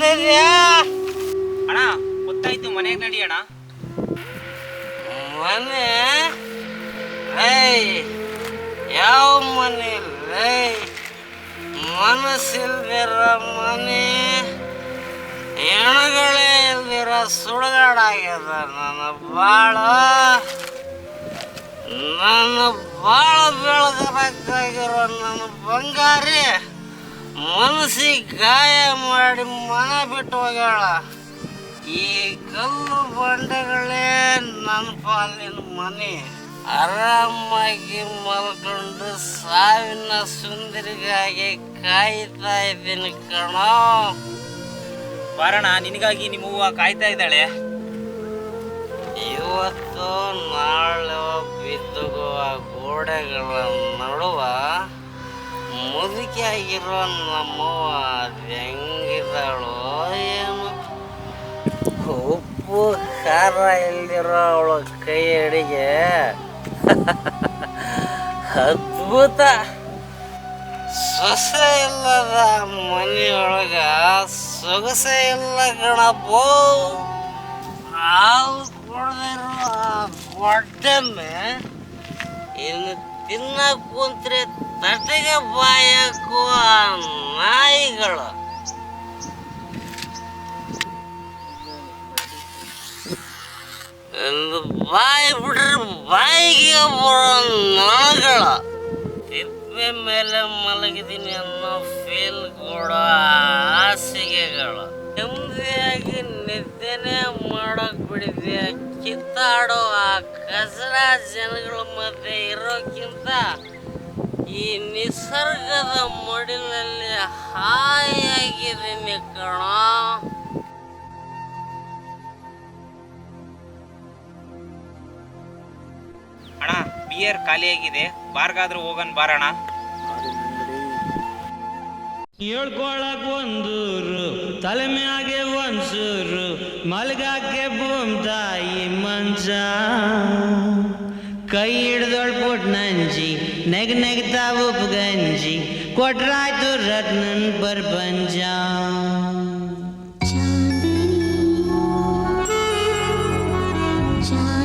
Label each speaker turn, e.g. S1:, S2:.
S1: ಎಲ್ಲಿದ್ಯಾ?
S2: ಅಣ್ಣ ಗೊತ್ತಾಯ್ತು, ಮನೆಗೆ ನಡಿ ಅಣ್ಣ.
S1: ಮನೆ? ಏಯ್, ಯಾವ ಮನೆ? ಮನಸ್ಸಿಲ್ದಿರೋ ಮನೆ, ಹೆಣಗಳೇ ಇಲ್ದಿರೋ ಸುಡುಗಾಡಾಗ್ಯದ ನನ್ನ ಬಾಳ. ನನ್ನ ಬಾಳ ಬೆಳಗಬೇಕಾಗಿರೋ ನನ್ನ ಬಂಗಾರಿ ಮನಸ್ಸಿಗೆ ಗಾಯ ಮಾಡಿ ಮನೆ ಬಿಟ್ಟು ಹೋಗ್ಯಾಳ. ಈ ಕಲ್ಲು ಬಂಡೆಗಳೇ ನನ್ನ ಪಾಲಿನ ಮನೆ. ಆರಾಮಾಗಿ ಮಲ್ಕೊಂಡು ಸಾವಿನ ಸುಂದರಿಗಾಗಿ ಕಾಯ್ತಾ ಇದ್ದೀನಿ ಕಣೋ.
S2: ಬಾರಣ, ನಿನಗಾಗಿ ನಿಮ್ಮ ಹೂವ ಕಾಯ್ತಾ ಇದ್ದಾಳೆ.
S1: ಇವತ್ತು ನಾಳೆ ಬಿದ್ದುಗುವ ಗೋಡೆಗಳ ನಡುವ ಮುದುಕಿಯಾಗಿರೋ ನಮ್ಮವ್ವ ಅದು ಹೆಂಗಿದ್ದಾಳೋ ಏನು. ಉಪ್ಪು ಖಾರ ಇಲ್ದಿರೋ ಅವಳ ಕೈ ಅಡಿಗೆ ಅದ್ಭುತ. ಸೊಸೆ ಇಲ್ಲದ ಮನೆಯೊಳಗ ಸೊಗಸೆ ಇಲ್ಲ ಕಣಪ್ಪೋ. ಹಾಲು ಕೊಡದಿರೋ ಹೊಟ್ಟೆಮ್ಮೆ ಇನ್ನು ತಿನ್ನಕ್ ಕುಂತ್ರೆ ತಟ್ಟೆಗೆ ಬಾಯಕ್ಕೂ ನಾಯಿಗಳು. ಬಾಯಿ ಬಿಡ್ರೆ ಬಾಯಿಗೆ ಬರೋ ನೊಣಗಳ. ತಿಪ್ಪೆ ಮೇಲೆ ಮಲಗಿದ್ದೀನಿ ಅನ್ನೋ ಫೀಲ್ ಕೊಡೋ ಹಾಸಿಗೆಗಳು. ನೆಮ್ಮದಿಯಾಗಿ ನಿದ್ದೆನೆ ಮಾಡೋಕ್ ಬಿಡಿದ್ಯಾ. ಕಿತ್ತಾಡೋ ಆ ಕಸರ ಜನಗಳ ಮಧ್ಯೆ ಇರೋಕ್ಕಿಂತ ಈ ನಿಸರ್ಗದ ಮಡಿಲಲ್ಲಿ ಹಾಯಾಗಿದ್ದೀನಿ ಕಣೋ.
S2: ಅಣ್ಣ, ಬಿಯರ್ ಖಾಲಿಯಾಗಿದೆ, ಬಾರ್ಗಾದ್ರೂ ಹೋಗನ್ ಬಾರಣ.
S3: ಹೇಳ್ಕೊಳಕ್ ಒಂದೂರು, ತಲೆ ಮ್ಯಾಗೆ ಒಂದ್ಸೂರು, ಮಲ್ಗಾಕೆ ಬೂಮ್ ತಾಯಿ ಮಂಚ. ಕೈ ಹಿಡ್ದೊಳ್ ಪುಟ್ ನಂಜಿ, ನೆಗ್ತಾ ಉಪ್ಪು ಗಂಜಿ, ಕೊಟ್ರಾಯ್ತು ರತ್ನನ್ ಪ್ರಪಂಚ.
S4: चांदनी